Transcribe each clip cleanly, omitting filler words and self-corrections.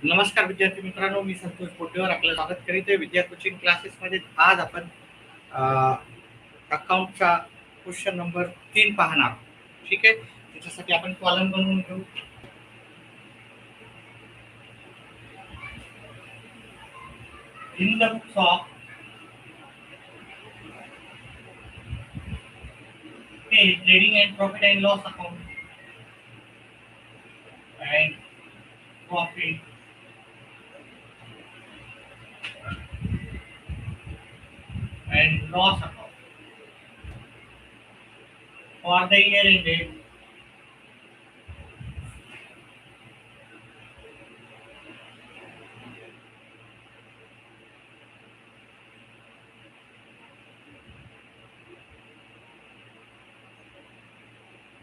नमस्कार विद्यार्थी मित्रांनो, मी संतोष पोटेवर आपलं स्वागत करीत आहे विद्या कोचिंग क्लासेसमध्ये. आज आपण अकाउंटचा क्वेश्चन नंबर 3 पाहणार. ठीक आहे, त्याच्यासाठी आपण कॉलम बनवून घेऊ. In the books of trading and profit and loss account and profit and loss account for the year ended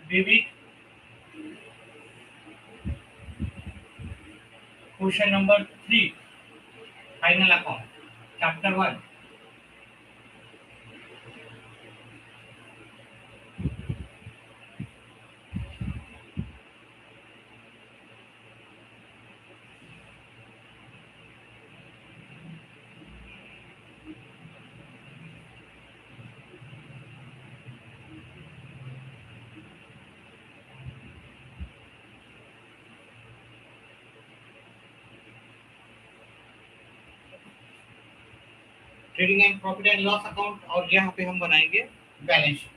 debit. Question number 3, final account, chapter 1. Trading and profit and loss account, और यहाँ पे हम बनाएंगे balance sheet.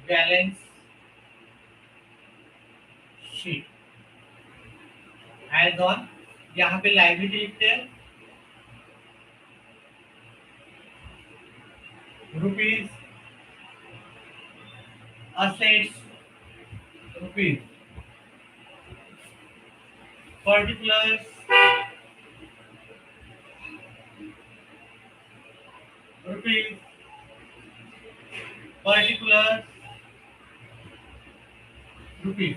Balance sheet as on, यहाँ पे liability लिखते हैं rupees, assets rupees, particulars rupees, particulars rupees.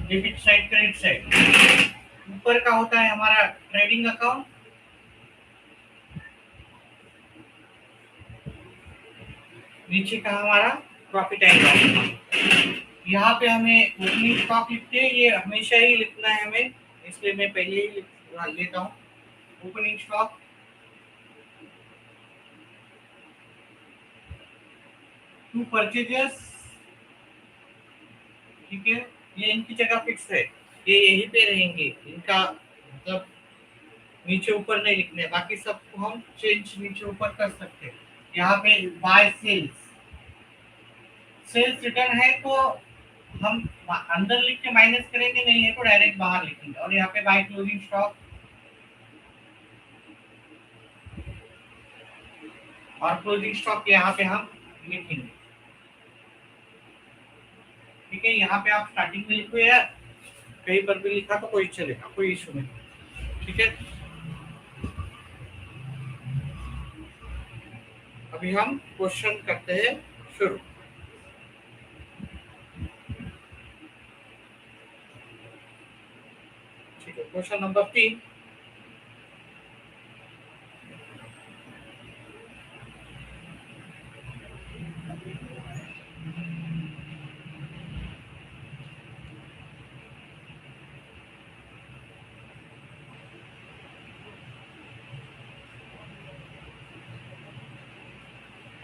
Debit side, credit side. ऊपर का होता है हमारा ट्रेडिंग अकाउंट, नीचे का हमारा प्रॉफिट एंड लॉस. यहाँ पे हमें ओपनिंग स्टॉक लिखते हैं, ये हमेशा ही लिखना है हमें, इसलिए मैं पहले ही लेता हूँ. Opening stock, to purchases. ठीक है, ये इनकी जगह फिक्स है, ये यहीं पे रहेंगे, इनका मतलब नीचे ऊपर नहीं लिखने, बाकी सबको हम चेंज नीचे ऊपर कर सकते हैं. यहाँ पे बाय सेल्स, सेल्स रिटर्न है तो हम अंदर लिख के माइनस करेंगे, नहीं है तो डायरेक्ट बाहर लिखेंगे. और यहाँ पे बाय क्लोजिंग स्टॉक और क्लोजिंग स्टॉक यहाँ पे हम लिखेंगे. ठीक है, यहाँ पे आप स्टार्टिंग में लिखो या कहीं पर भी लिखा तो कोई चलेगा, कोई इशू नहीं. ठीक है, अभी हम क्वेश्चन करते हैं शुरू. ठीक है, क्वेश्चन नंबर 3.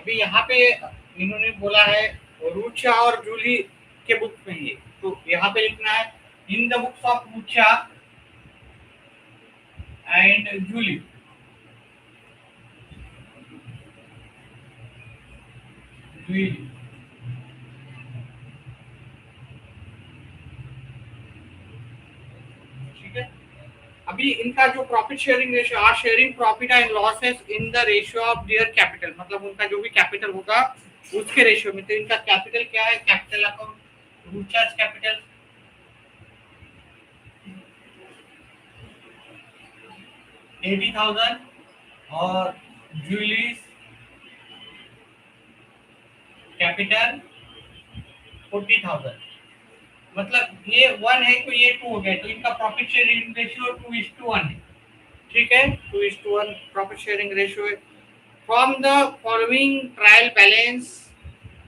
अभी यहाँ पे इन्होंने बोला है रुचा और जूली के बुक में ये, तो यहाँ पे लिखना है in the books of Rucha and Julie. Julie, ठीक है. अभी इनका जो profit sharing ratio, are sharing profit and losses in the ratio of their capital, मतलब उनका जो भी कैपिटल होगा उसके रेशियो में. तो इनका कैपिटल क्या है, कैपिटल अकाउंट रूचाज कैपिटल 80,000 और जूलीज कैपिटल 40,000. मतलब ये 1 है तो ये 2 हो गया, तो इनका प्रॉफिट शेयरिंग रेशियो 2:1 है। ठीक है, 2:1 प्रॉफिट शेयरिंग रेशियो है। From the following trial balance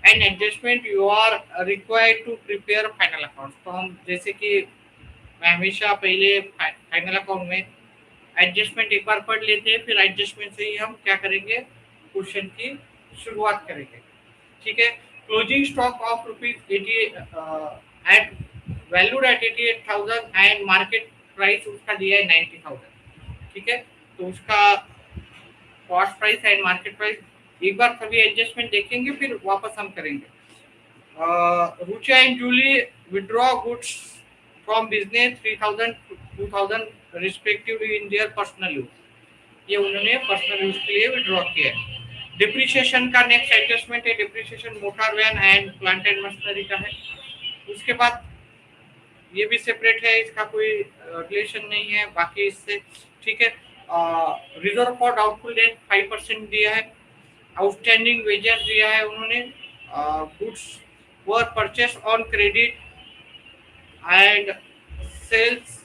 and adjustment you are required to prepare final account. तो हम जैसे कि मैं हमेशा पहले फाइनल अकाउंट में एडजस्टमेंट एक बार पढ़ लेते हैं, फिर एडजस्टमेंट से ही हम क्या करेंगे, क्वेश्चन की शुरुआत करेंगे। ठीक है, closing stock of ₹80 at valued at 88,000 and market price उसका दिया है 90,000। ठीक है, तो उसका cost price and market price एक बार सभी एडजस्टमेंट देखेंगे, फिर वापस हम करेंगे। Rucha and Julie withdraw goods from business 3,000 2,000 respectively in their personal use. ये उन्होंने पर्सनल यूज के लिए विड्रॉ किया है। डिप्रिसिएशन का नेक्स्ट एडजस्टमेंट है, depreciation motor van and plant and machinery का है। उसके बाद ये भी सेपरेट है, इसका कोई रिलेशन नहीं है बाकी इससे। ठीक है, रिजर्व फॉर डाउटफुल डेट 5% दिया है। आउटस्टैंडिंग वेजेस दिया है उन्होंने। Goods were purchase on credit and sales,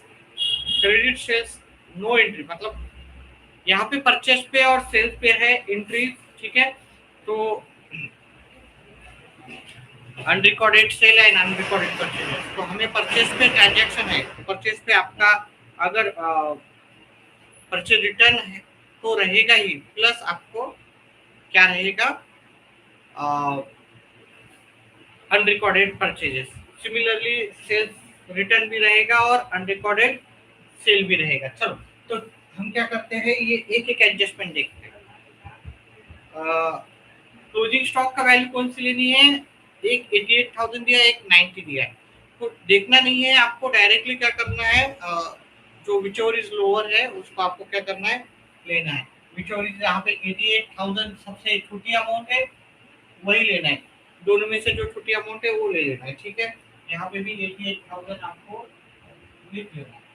credit sales no entry, मतलब यहाँ पे परचेस पे और सेल्स पे है एंट्री। ठीक है, तो unrecorded sale and unrecorded purchase, तो हमें परचेज पे ट्रांजैक्शन है, परचेज पे आपका अगर परचेज रिटर्न है तो रहेगा ही, प्लस आपको क्या रहेगा, unrecorded purchases. Similarly sales return भी रहेगा और अनरिकॉर्डेड सेल भी रहेगा। चलो, तो हम क्या करते हैं, ये एक एक एडजस्टमेंट देखते हैं। क्लोजिंग स्टॉक का वैल्यू कौन सी लेनी है, एक 88,000 दिया, एक 90 दिया है, तो देखना नहीं है आपको, डायरेक्टली क्या करना है, जो विचोर इज लोअर है उसको आपको क्या करना है, लेना है। विचोर इज यहाँ पे 88,000 सबसे छोटी अमाउंट है, वही लेना है। दोनों में से जो छोटी अमाउंट है वो ले लेना है। ठीक है, यहाँ पे भी 88,000 आपको लिख लेना है।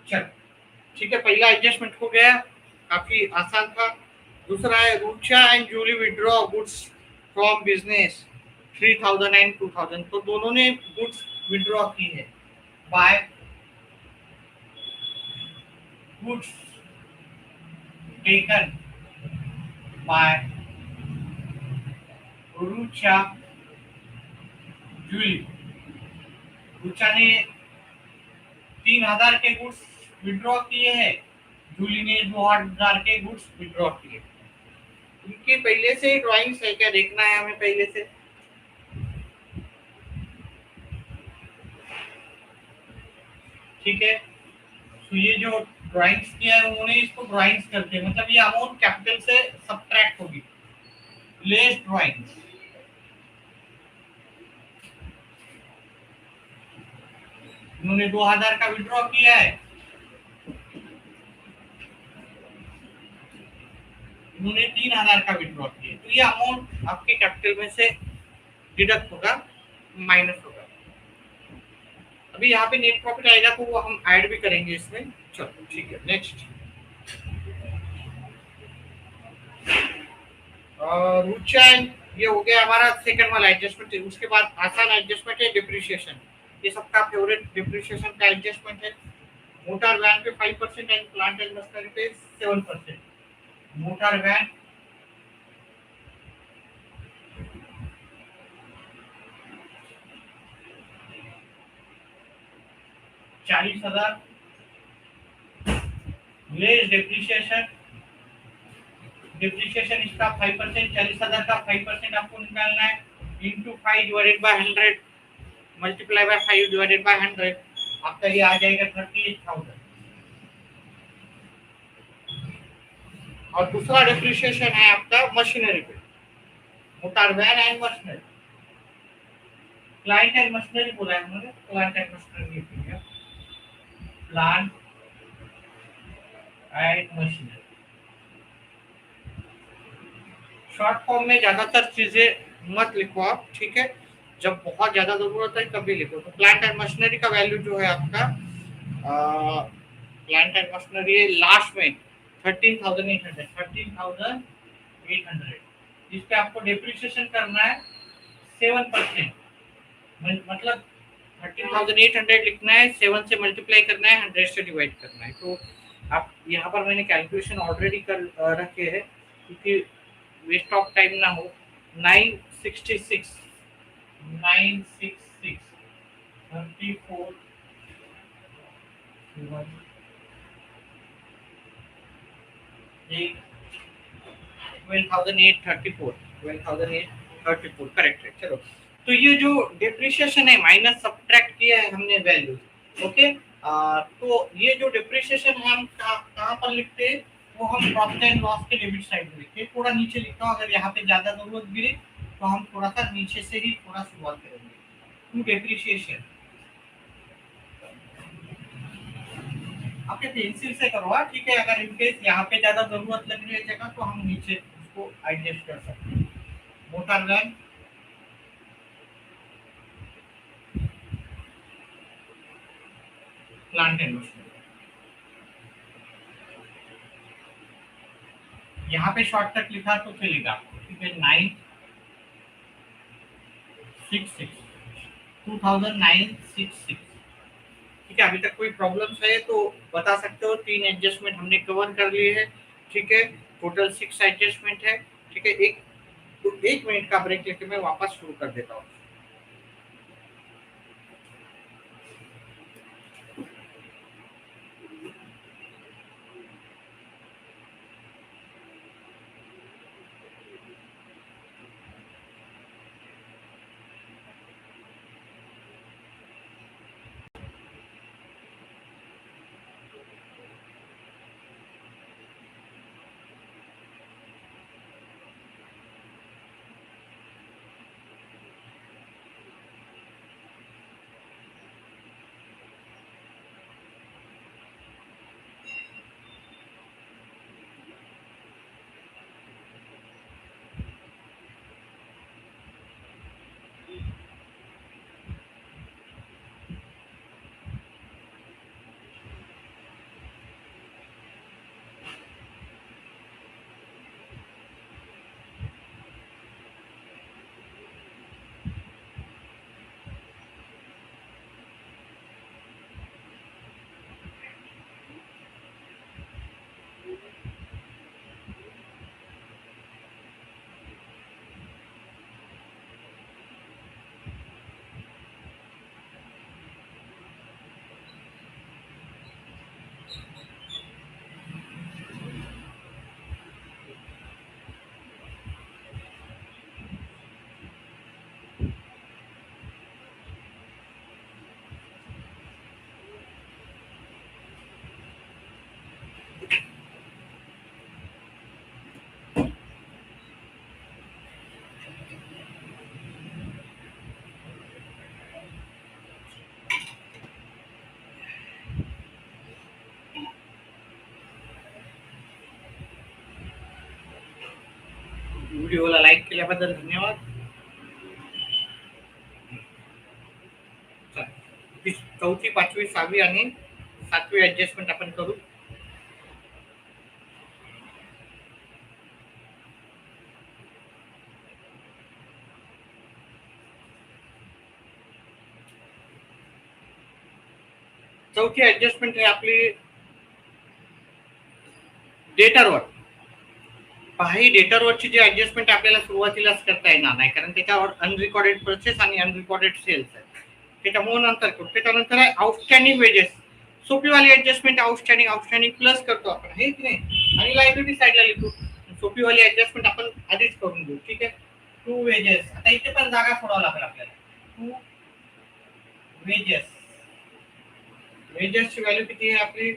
चल, ठीक है, पहला एडजस्टमेंट हो गया, काफी आसान था। दूसरा है Rucha and Julie withdraw goods from business 3,000 and 2,000, तो दोनों ने गुड्स विड्रॉ की है। By goods taken by Rucha Julie, Rucha ने 3,000 के गुड्स विड्रॉ किए हैं, जूली ने 2,000 के गुड्स विड्रॉ किए। उनके पहले से ड्राइंग्स है क्या, देखना है हमें पहले से। ठीक है, तो ये जो ड्राइंग्स किया है उन्होंने, इसको ड्राइंग्स करते हैं, मतलब ये अमाउंट कैपिटल से सब्ट्रैक्ट होगी, लेस ड्राइंग्स। उन्होंने 2,000 का विड्रॉ किया है, उन्होंने 3,000 का विड्रॉ किया, तो ये अमाउंट आपके कैपिटल में से डिडक्ट होगा, माइनस होगा। अभी यहाँ पे नेट प्रॉफिट आएगा तो वो हम ऐड भी करेंगे इसमें। चलो ठीक है, नेक्स्ट रुचा, ये हो गया हमारा सेकंड वाला एडजस्टमेंट है। उसके बाद आसान एडजस्टमेंट है डिप्रिसिएशन, ये सबका फेवरेट डिप्रिसिएशन का एडजस्टमेंट है। मोटर वैन पे 5% एंड प्लांट एंड मशीनरी पे 7%। Motor van 40,000, less depreciation, depreciation इसका 5%, 40,000 का 5% आपको निकालना है, into 5 divided by 100 multiply by 5 divided by 100, आपका ये आ जाएगा 38,000। और दूसरा डिप्रिसिएशन है आपका मशीनरी पे, motor van and machinery, plant and machinery बोला है उन्होंने, plant and machinery, plant and machinery. Short form में ज्यादातर चीजें मत लिखो आप, ठीक है, जब बहुत ज्यादा जरूरत है तभी लिखो। तो प्लांट एंड मशीनरी का वैल्यू जो है आपका, प्लांट एंड मशीनरी लास्ट में 13,800 इस पे आपको डेप्रिसिएशन करना है 7%। मतलब 13,800 लिखना है, 7 से मल्टीप्लाई करना है, 100 से डिवाइड करना है। तो आप यहाँ पर मैंने कैलकुलेशन ऑलरेडी कर रखे हैं क्योंकि वेस्ट ऑफ टाइम ना हो। 966 34 12,834 करेक्ट है। चलो, तो ये जो डिप्रिसिएशन है माइनस सब्ट्रैक्ट किया है हमने वैल्यू। ओके, तो ये जो डिप्रिसिएशन है हम कहाँ पर लिखते हैं, वो हम प्रॉफिट एंड लॉस के डेबिट साइड में लिखते हैं। थोड़ा नीचे लिखता हूँ, अगर यहाँ पे ज्यादा जरूरत गिरे तो हम थोड़ा सा नीचे से ही थोड़ा शुरुआत करेंगे। टू डिप्रिसिएशन आपके पेंसिल से करो, ठीक है। अगर इनकेस यहाँ पे ज्यादा जरूरत लग रही है जगह तो हम नीचे उसको एडजस्ट कर सकते हैं। Motor van, plant and machinery, यहाँ पे शॉर्टकट लिखा तो चलेगा आपको, ठीक है। 966 ठीक है। अभी तक कोई प्रॉब्लम्स है तो बता सकते हो। 3 एडजस्टमेंट हमने कवर कर लिए हैं, ठीक है। टोटल 6 एडजस्टमेंट है, ठीक है। तो 1 मिनट का ब्रेक लेके मैं वापस शुरू कर देता हूँ। व्हिडिओला लाईक केल्याबद्दल धन्यवाद। चौथी, पाचवी, सहावी आणि 7वी ऍडजस्टमेंट आपण करू। चौथी ऍडजस्टमेंट आहे आपली डेटरवर। पहा, ही डेटरवरची जी ऍडजस्टमेंट आपल्याला सुरुवातीलाच करता येणार नाही, कारण त्याच्यावर अनरिकॉर्डेड परचेस आणि अनरिकॉर्डेड सेल्स आहे। त्याच्यामुळे नंतर करू। त्याच्यानंतर आहे आउटस्टँडिंग वेजेस। सोपीवाली ऍडजस्टमेंट आउटस्टँडिंग प्लस करतो आपण, हे की नाही, आणि लायबिलिटी साईडला लिखू। सोपीवाली ऍडजस्टमेंट आपण आधीच करून घेऊ, ठीक आहे। टू वेजेस, आता इथे पण जागा सोडावं लागेल आपल्याला। टू वेजेस, वेजेसची व्हॅल्यू किती आहे आपली?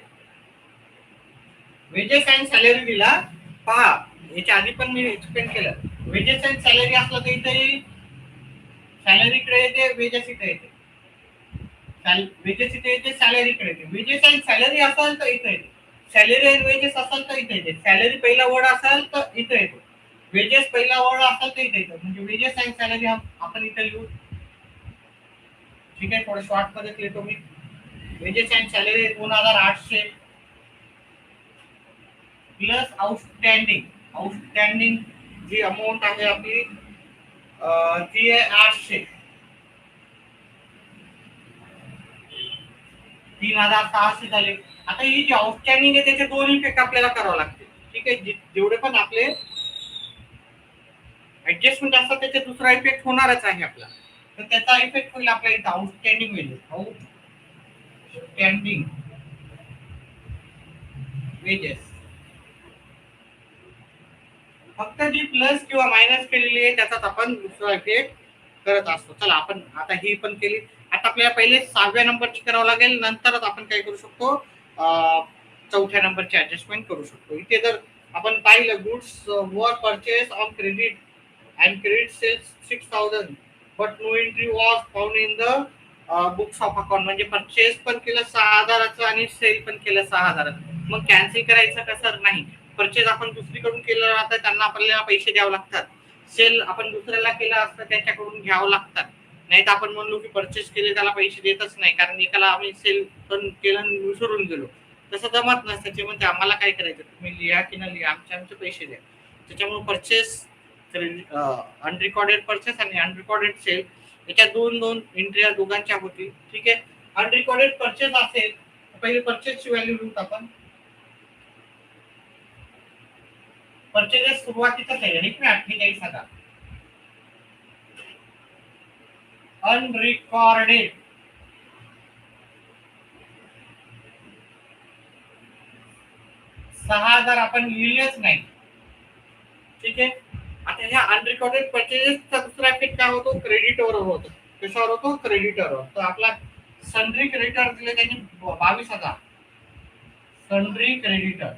वेजेस अँड सॅलरी दिला। पहा, याच्या आधी पण मी एक्सप्लेन केलं। वेजेस अँड सॅलरी असलं तर इथे सॅलरी इकडे येते, वेजेस इथे येते। वेजेस इथे येते, सॅलरी इकडे येते। वेजेस अँड सॅलरी असेल तर इथे येते, सॅलरी अँड वेजेस असेल तर इथे येते। सॅलरी पहिला वर्ड असेल तर इथे येतो, वेजेस पहिला वर्ड असेल तर इथे येतो। म्हणजे वेजेस अँड सॅलरी आपण इथे लिहू, ठीक आहे। थोडं शॉर्ट मध्ये लिहितो मी। Wages and salary 2800 plus outstanding जी अमाऊंट आहे आपली ती आहे 800, 3600 झाले. आता ही जी आउटस्टँडिंग आहे त्याचे दोन इफेक्ट आपल्याला करावे लागतील. ठीक आहे, जेवढे पण आपले ऍडजस्टमेंट असतात त्याचा दुसरा इफेक्ट होणारच आहे आपला. तर त्याचा इफेक्ट होईल आपल्या इथं आउटस्टँडिंग वेजेस. फक्त जी प्लस किंवा मायनस केलेली आहे त्याचाच आपण दुसरा इफेक्ट करत असतो. चला आपण आता ही पण केली. आता आपल्याला पहिले 6व्या नंबरची करावं लागेल, नंतरच आपण काय करू शकतो, 4थ्या नंबरची ऍडजस्टमेंट करू शकतो. इथे जर आपण पाहिलं goods were purchase on credit and credit sales 6,000 but no entry was found in the books of account. म्हणजे परचेस पण केलं 6,000 आणि सेल पण केलं 6,000. मग कॅन्सल करायचं का सर? नाही. परचेस आपण दुसरीकडून केलं राहतं, त्यांना आपल्याला पैसे द्यावे लागतात. सेल आपण दुसऱ्याला केला असतं त्याच्याकडून घ्यावं लागतात. नाही तर आपण म्हणलो की परचेस केले त्याला पैसे देतच नाही, कारण एकाला आम्ही सेल पण केलं विसरून गेलो. तसं जमत नसतं. त्याच्यामध्ये आम्हाला काय करायचं, तुम्ही लिहा की न लिहा, आमचे पैसे द्या. त्याच्यामुळे परचेस अनरिकॉर्डेड परचेस आणि अनरिकॉर्डेड सेल याच्या दोन एंट्री दोघांच्या होती. ठीक आहे. अनरिकॉर्डेड परचेस असेल पहिले परचेसची व्हॅल्यू लिहूत आपण. परचेस सुरुवातीचा तारीख ना 48,000. अनरिकॉर्डेड 6,000 आपण लिहिलेच नाही. ठीक आहे. आता ह्या अनरिकॉर्डेड परचेसचा दुसरा इफेक्ट काय होतो, क्रेडिटवर होतो. कशावर होतो? क्रेडिटवर. तर आपला सन्ड्री क्रेडिटर दिले त्यांनी 22,000. सन्ड्री क्रेडिटर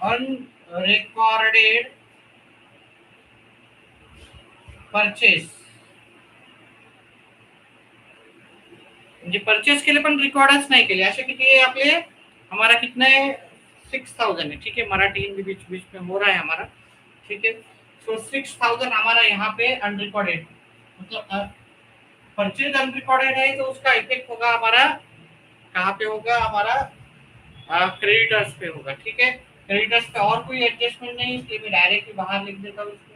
अनरेकॉर्डेड परचेस म्हणजे परचेस केले पण रिकॉर्डच नाही केले, असे किती है आपले, हमारा कितना है 6,000 है. ठीक है, मराठी हिंदी बीच बीच में हो रहा है हमारा. ठीक है, सो 6,000 हमारा यहाँ पे अनरिकॉर्डेड, मतलब परचेज अनरिकॉर्डेड है तो उसका इफेक्ट होगा हमारा कहाँ पे होगा, हमारा क्रेडिटर्स पे होगा. ठीक है, क्रेडिटर्स पे और कोई एडजस्टमेंट नहीं, इसलिए मैं डायरेक्टली बाहर लिख देता हूँ इसको.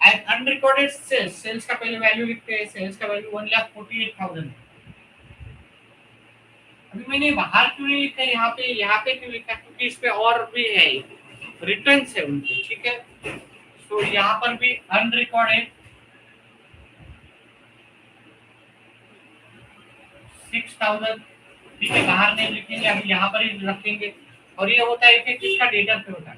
एंड अनरिकॉर्डेड सेल्स, सेल्स का पहले वैल्यू लिखते हैं. सेल्स का वैल्यू 1,48,000. अभी मैंने बाहर क्यों नहीं लिखा, यहाँ पे क्यों लिखा, क्योंकि इस पे और भी है रिटर्न है उनके. ठीक है, तो यहाँ पर भी अनरिकॉर्डेड 6,000. ठीक है, बाहर नहीं लिखेंगे, अभी यहाँ पर ही रखेंगे. और ये होता है कि किसका, डेटर पे होता है.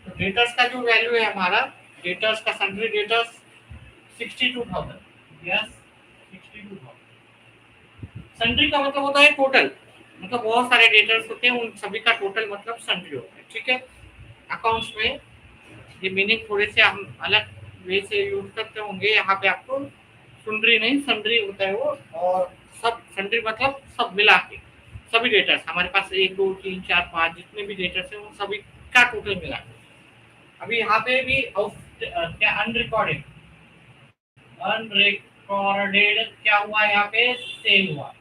तो डेटर्स का जो वैल्यू है हमारा, डेटर्स का सन्ड्री डेटर्स 62,000. यस, 62,000. सन्ड्री का मतलब होता है टोटल, मतलब बहुत सारे डेटर्स होते हैं, उन सभी का टोटल मतलब सन्ड्री होता है. ठीक है, अकाउंट्स में ये मीनिंग थोड़े से हम अलग वे से यूज करते होंगे. यहाँ पे आपको सुंड्री नहीं सन्ड्री होता है वो, और सब सन्ड्री मतलब सब मिला के सभी डेटर्स हमारे पास 1 2 3 4 5 जितने भी डेटर्स है वो सभी का टोटल मिला. अभी यहाँ पे भी क्या अनरिकॉर्डेड क्या हुआ, यहाँ पे सेल हुआ.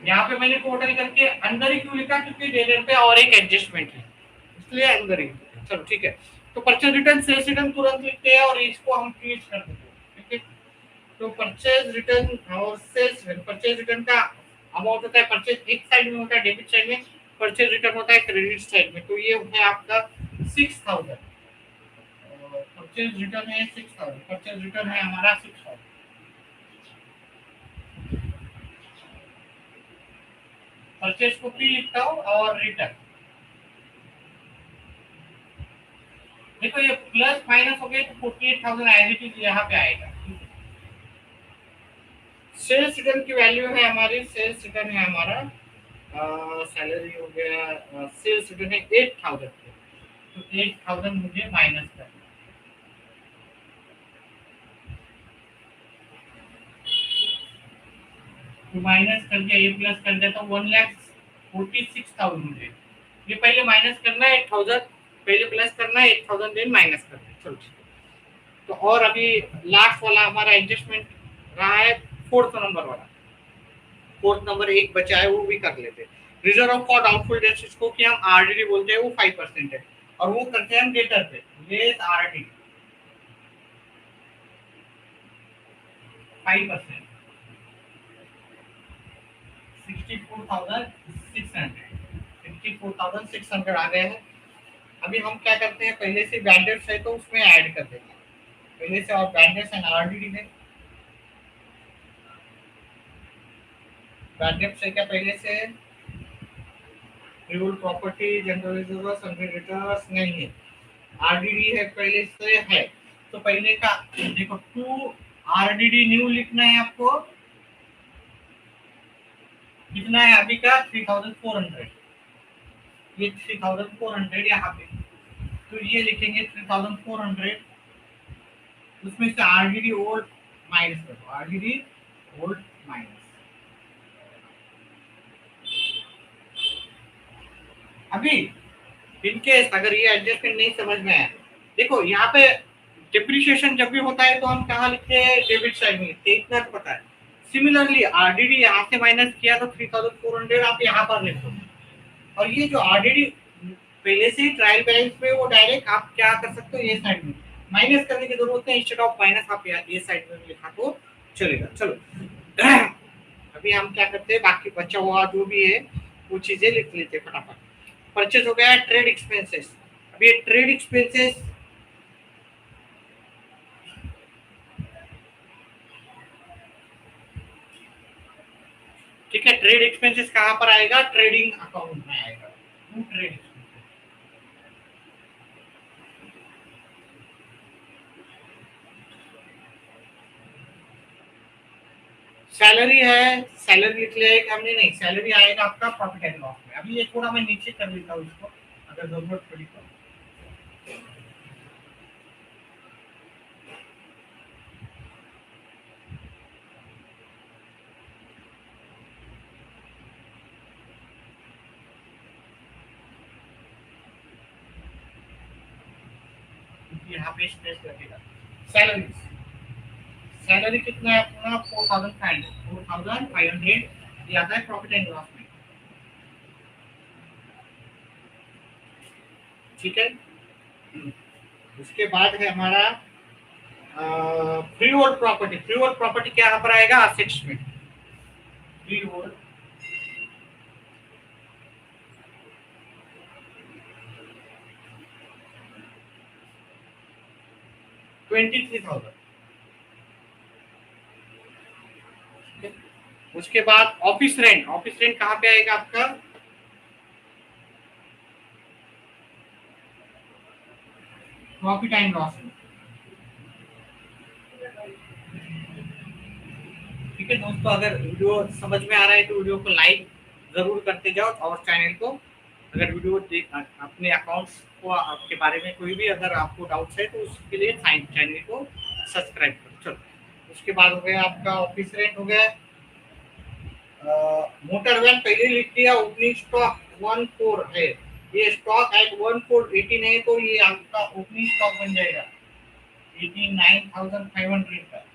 यहाँ पे मैंने टोटल करके अंदर ही क्यों लिखा, क्योंकि डेटर पे और एक एडजस्टमेंट है, इसलिए अंदर ही. चलो ठीक है, तो परचेज रिटर्न सेल्स रिटर्न तुरंत लिखते हैं और इसको हम फिनिश कर देते हैं. ठीक है, तो परचेज रिटर्न और सेल्स रिटर्न, परचेज रिटर्न का अमाउंट होता है, परचेज एक साइड में होता है डेबिट साइड में, परचेज रिटर्न होता है क्रेडिट साइड में. तो ये है आपका 6,000. परचेज रिटर्न है 6,000, परचेज रिटर्न है हमारा 6,000. परचेज को पी लिखता हूँ और रिटर्न. देखो ये प्लस माइनस हो गए तो 48,000 एज इट इज यहाँ पे आएगा. सेल्स रिटर्न की वैल्यू है हमारी, सेल्स रिटर्न है हमारा सैलरी हो गया, सेल्स रिटर्न है 8,000. तो 8,000 मुझे माइनस करना, तो माइनस कर दिया, ये प्लस कर दिया तो 1,46,000 मुझे. ये पहले माइनस करना है 8,000 पहले प्लस करना है, 8000 देन माइनस करना है। चलो ठीक है। तो और अभी लास्ट वाला हमारा एडजस्टमेंट रहा है फोर्थ नंबर वाला। फोर्थ नंबर एक बचा है, वो भी कर लेते हैं। रिजर्व फॉर डाउटफुल डेट्स, इसको कि हम आरडीडी बोलते हैं, वो 5% है और वो करते हैं हम डेटर पे, लेस आरडी 5%, 64,600 आ गए हैं। अभी हम क्या करते हैं, पहले से बैंडेड्स है तो उसमें ऐड कर देते हैं पहले से, और बैंडेड्स एंड आरडीडी में बैंडेड्स है क्या पहले से, reveal property, general reserve, returns नहीं है, आरडीडी है पहले से है। तो पहले का देखो, टू आरडीडी न्यू लिखना है आपको, कितना है अभी का 3400, ये 3400 यहाँ पे, तो ये लिखेंगे 3400, उसमें से आरडीडी ओल्ड माइनस करो, आरडीडी ओल्ड माइनस। अभी इनकेस अगर ये एडजस्टमेंट नहीं समझ में आया, देखो यहाँ पे डिप्रिशिएशन जब भी होता है तो हम कहाँ लिखते हैं, डेबिट साइड में लिखते हैं, इतना तो पता है। सिमिलरली आरडीडी यहाँ से माइनस किया तो 3400 आप यहाँ पर लिखो, और ये जो आरडीडी पहले से ही ट्रायल बैलेंस में, वो डायरेक्ट आप क्या कर सकते हो, ये साइड में माइनस करने की जरूरत है, इंस्टेड ऑफ माइनस आप ये साइड में लिखा तो चलेगा। चलो अभी हम क्या करते हैं, बाकी बचा हुआ जो भी है वो चीजें लिख लेते हैं फटाफट। परचेज हो गया, ट्रेड एक्सपेंसेस। अब ये ट्रेड एक्सपेंसेस ठीक है, ट्रेड एक्सपेंसेस कहां पर आएगा, ट्रेडिंग अकाउंट में आएगा, ट्रेड सैलरी है, सैलरी लिख लिया हमने, नहीं सैलरी आएगा आपका प्रॉफिट एंड लॉस में। अभी ये थोड़ा मैं नीचे कर लेता हूँ इसको, अगर जरूरत पड़ी तो। यहाँ पे स्पेस लगेगा। सैलरी, सैलरी कितना है अपना, 4500 ये आता है प्रॉफिट एंड लॉस में, ठीक है। उसके बाद है हमारा free hold property. Free hold property क्या यहाँ पर आएगा, असेट्स में, फ्री होल्ड 23,000। उसके बाद ऑफिस रेंट, ऑफिस रेंट कहाँ पे आएगा आपका, प्रॉफिट एंड लॉस में, ठीक है दोस्तों। अगर वीडियो समझ में आ रहा है तो वीडियो को लाइक जरूर करते जाओ, और चैनल को अगर वीडियो अपने अकाउंट्स को आपके बारे में कोई भी अगर आपको डाउट्स है तो उसके लिए चैनल को सब्सक्राइब करो। चलो उसके बाद हो गया आपका ऑफिस रेंट हो गया, मोटर वैन पहले लिख दिया, ओपनिंग स्टॉक 14 है, ये स्टॉक एट 1418 है, तो ये आपका ओपनिंग स्टॉक बन जाएगा 89,500 का।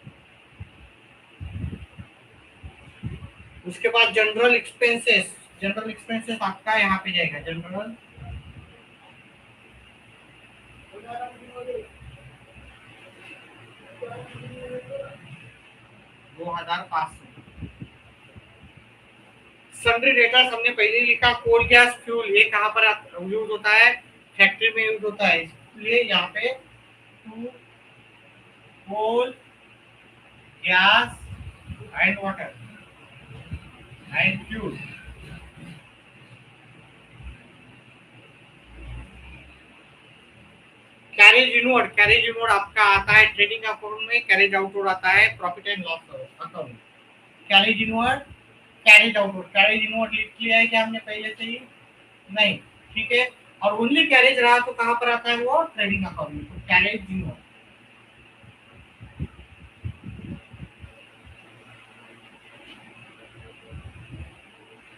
उसके बाद जनरल एक्सपेंसेस, जनरल एक्सपेंसेस आपका यहाँ पे जाएगा, जनरल 2500। सन्ड्री डेटर्स हमने पहले लिखा, कोल गैस फ्यूल, ये कहाँ पर यूज होता है, फैक्ट्री में यूज होता है, इसलिए यहाँ पे coal gas and water and fuel. Carriage inward, carriage inward आपका आता है ट्रेडिंग अकाउंट में, कैरेज आउटवर्ड आता है प्रॉफिट एंड लॉस अकाउंट में। Carriage inward, carriage outward, carriage inward लिख लिया है क्या हमने पहले से ही, नहीं, ठीक है। और ओनली कैरेज रहा तो कहां पर आता है वो, ट्रेडिंग अकाउंट में, तो कैरेज इनवर्ड।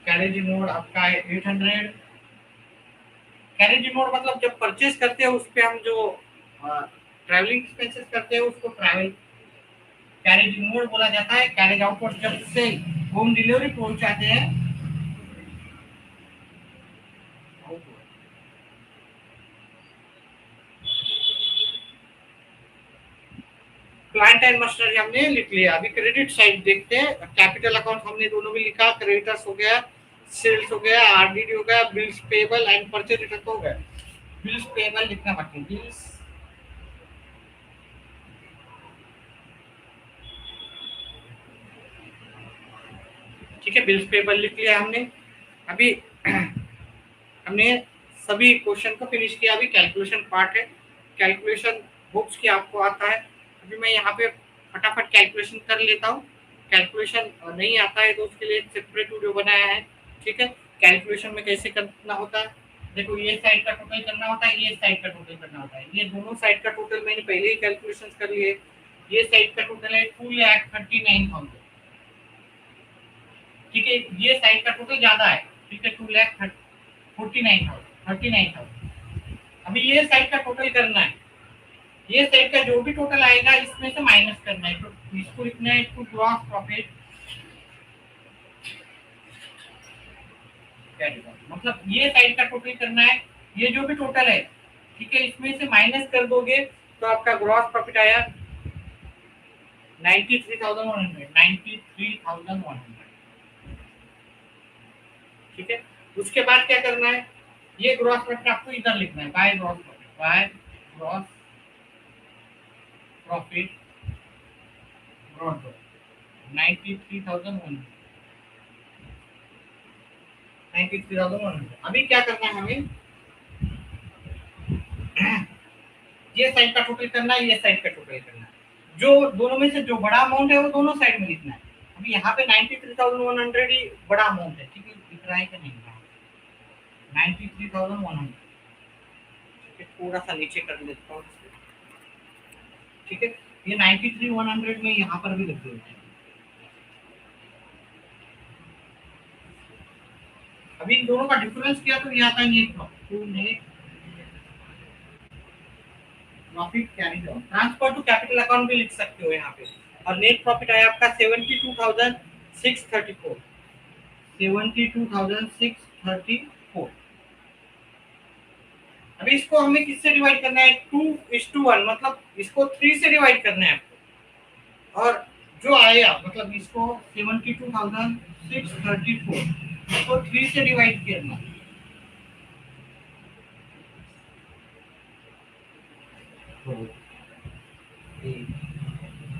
कैरेज इनवर्ड आपका है 800, कैरेज इनवर्ड मतलब जब परचेज करते हैं उस पे हम जो ट्रैवलिंग एक्सपेंसेस करते हैं उसको ट्रैवल कैरेज इनवर्ड बोला जाता है। कैरेज आउटवर्ड जब से होम डिलीवरी पहुंचाते हैं प्लांट एंड मशीनरी हमने लिख लिया। अभी क्रेडिट साइड देखते हैं। कैपिटल अकाउंट हमने दोनों में लिखा, क्रेडिटर्स हो गया, सेल्स हो गया, आरडीडी हो गया, bills payable and purchase return हो गया। बिल्स पेबल लिखना बाकी, बिल्स ठीक है, बिल्स पेबल लिख लिया हमने। अभी हमने सभी क्वेश्चन को फिनिश किया। अभी कैलकुलेशन पार्ट है। कैलकुलेशन बुक्स की आपको आता है। अभी मैं यहाँ पे फटाफट कैलकुलेशन कर लेता हूँ। कैलकुलेशन नहीं आता है तो उसके लिए सेपरेट वीडियो बनाया है। ठीक है, कैलकुलेशन में कैसे करना होता है, देखो ये साइड का टोटल करना होता है, ये साइड का टोटल करना होता है। ये दोनों साइड का टोटल मैंने पहले ही कैलकुलेशन कर लिए। ये साइड का टोटल है 2,39,000। ठीक है, ये साइड का टोटल ज्यादा है। ठीक है, 2,49,000। अभी ये साइड का टोटल करना है। ये साइड का जो भी टोटल आएगा इसमें से माइनस करना है। तो इसको लिखना है टू ग्रॉस प्रॉफिट, मतलब ये साइड का टोटल करना है। ये जो भी टोटल है, ठीक है, इसमें से माइनस कर दोगे तो आपका ग्रॉस प्रॉफिट आया 93,100। 93,100। ठीक है, उसके बाद क्या करना है, ये ग्रॉस प्रॉफिट आपको इधर लिखना है, by gross profit, by gross profit, gross 93,100। 93,100। अभी क्या करना है हमें, ये साइड का टोटल करना है, ये साइड का टोटल करना है। जो दोनों में से जो बड़ा अमाउंट है वो दोनों साइड में लिखना है। अभी यहाँ पे 93,100 ही बड़ा अमाउंट है। ठीक है, दिख रहा है कि नहीं दिख रहा है? 93,100। ठीक है, थोड़ा सा नीचे कर लेता हूँ। ठीक है, ये 93,100 में यहाँ पर भी लिख देते हैं। अभी इन दोनों का डिफरेंस किया तो ये आता है net profit carry on. Transfer to capital account भी लिख सकते हो यहाँ पे। और नेट प्रॉफिट आया आपका 72,634। 72,634। अभी इसको हमें किससे डिवाइड करना है, 2:1, मतलब इसको 3 से डिवाइड करना है आपको। और जो आया मतलब इसको 72,634 इसको 3 से डिवाइड करना।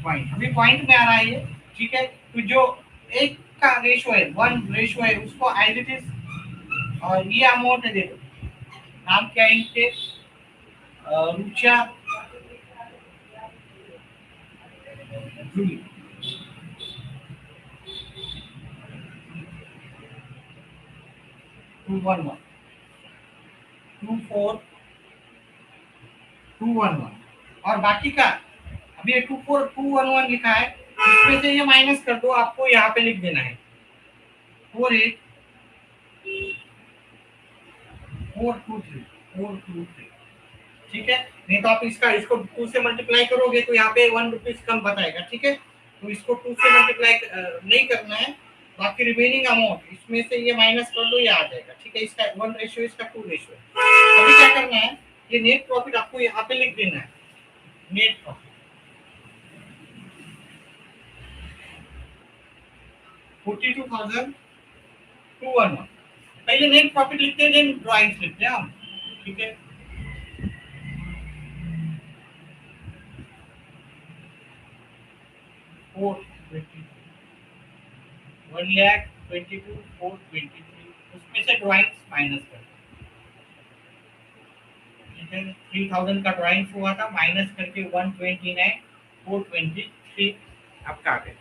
पॉइंट, अभी पॉइंट में आ रहा है ये। ठीक है, तो जो एक का रेशो है, 1 रेशो है, उसको एज इट इज। और ये अमाउंट है, देखो नाम क्या है इनके, रुचा जूली। 211 24 211। और बाकी का अभी ये 24211 लिखा है, इसमें से ये माइनस कर दो, आपको यहाँ पे लिख देना है 48423। ठीक है, नहीं तो आप इसको 2 से मल्टीप्लाई करोगे तो यहाँ पे 1 रुपीज कम बताएगा। ठीक है, तो इसको 2 से मल्टीप्लाई नहीं करना है। बाकी रिमेनिंग अमाउंट इसमें से ये माइनस कर दो, ये आ जाएगा। ठीक है, इसका 1 रेशियो, इसका 2 रेशियो। अभी क्या करना है, ये नेट प्रॉफिट आपको यहाँ पे लिख देना है। Net profit 42,211। पहले नेट प्रॉफिट लिखते हैं, देन ड्राइंग्स लिखते हैं हम। ठीक है, 1,22,423, उसमें से ड्राइंग्स माइनस कर। ठीक है, 3,000 का ड्राइंग्स हुआ था, माइनस करके 129,423 आपका आ गया।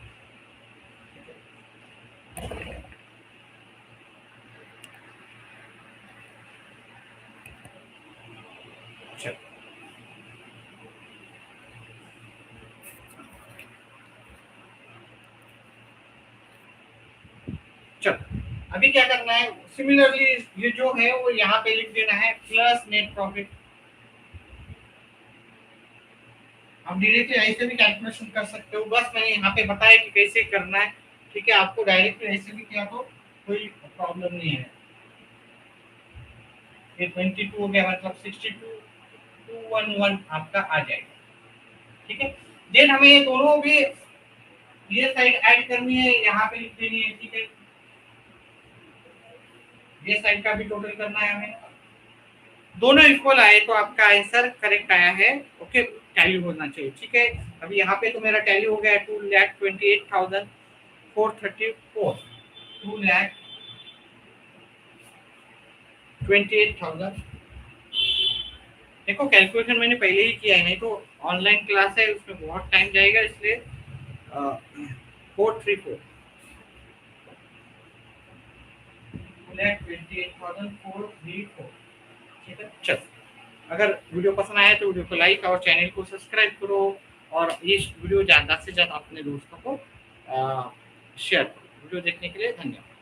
चलो अभी क्या करना है, सिमिलरली ये जो है वो यहाँ पे लिख देना है प्लस नेट प्रॉफिट। आप डायरेक्टली ऐसे भी कैलकुलेशन कर सकते हो, बस मैंने यहाँ पे बताया कि कैसे करना है, ठीक है। आपको डायरेक्टली ऐसे भी किया तो कोई प्रॉब्लम नहीं है। ये 22 हो गया, मतलब 62,211 आपका आ जाएगा, ठीक है। देन हमें ये दोनों भी ये साइड ऐड करनी है, यहाँ पे लिख देनी है, ठीक है। ये साइड का भी टोटल करना है हमें। दोनों इक्वल आए तो आपका आंसर करेक्ट आया है, ओके। टैली होना चाहिए, ठीक है। अभी यहाँ पे तो मेरा टैली हो गया 2,28,434, 2,28,000। देखो कैलकुलेशन मैंने पहले ही किया है, नहीं तो ऑनलाइन क्लास है उसमें बहुत टाइम जाएगा, इसलिए 434, 2,28,434, ठीक है। चल, अगर वीडियो पसंद आया तो वीडियो को लाइक और चैनल को सब्सक्राइब करो, और इस वीडियो ज़्यादा से ज़्यादा अपने दोस्तों को शेयर करो। वीडियो देखने के लिए धन्यवाद।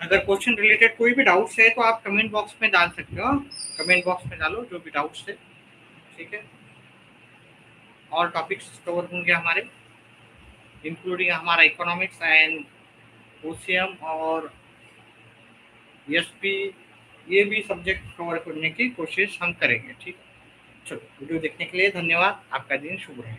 अगर क्वेश्चन रिलेटेड कोई भी डाउट्स है तो आप कमेंट बॉक्स में डाल सकते हो, कमेंट बॉक्स में डालो जो भी डाउट्स है, ठीक है। और टॉपिक्स कवर होंगे हमारे, इंक्लूडिंग हमारा इकोनॉमिक्स एंड ओसीएम और एसपी, ये भी सब्जेक्ट कवर करने की कोशिश हम करेंगे, ठीक है। चलो, वीडियो देखने के लिए धन्यवाद। आपका दिन शुभ रहे।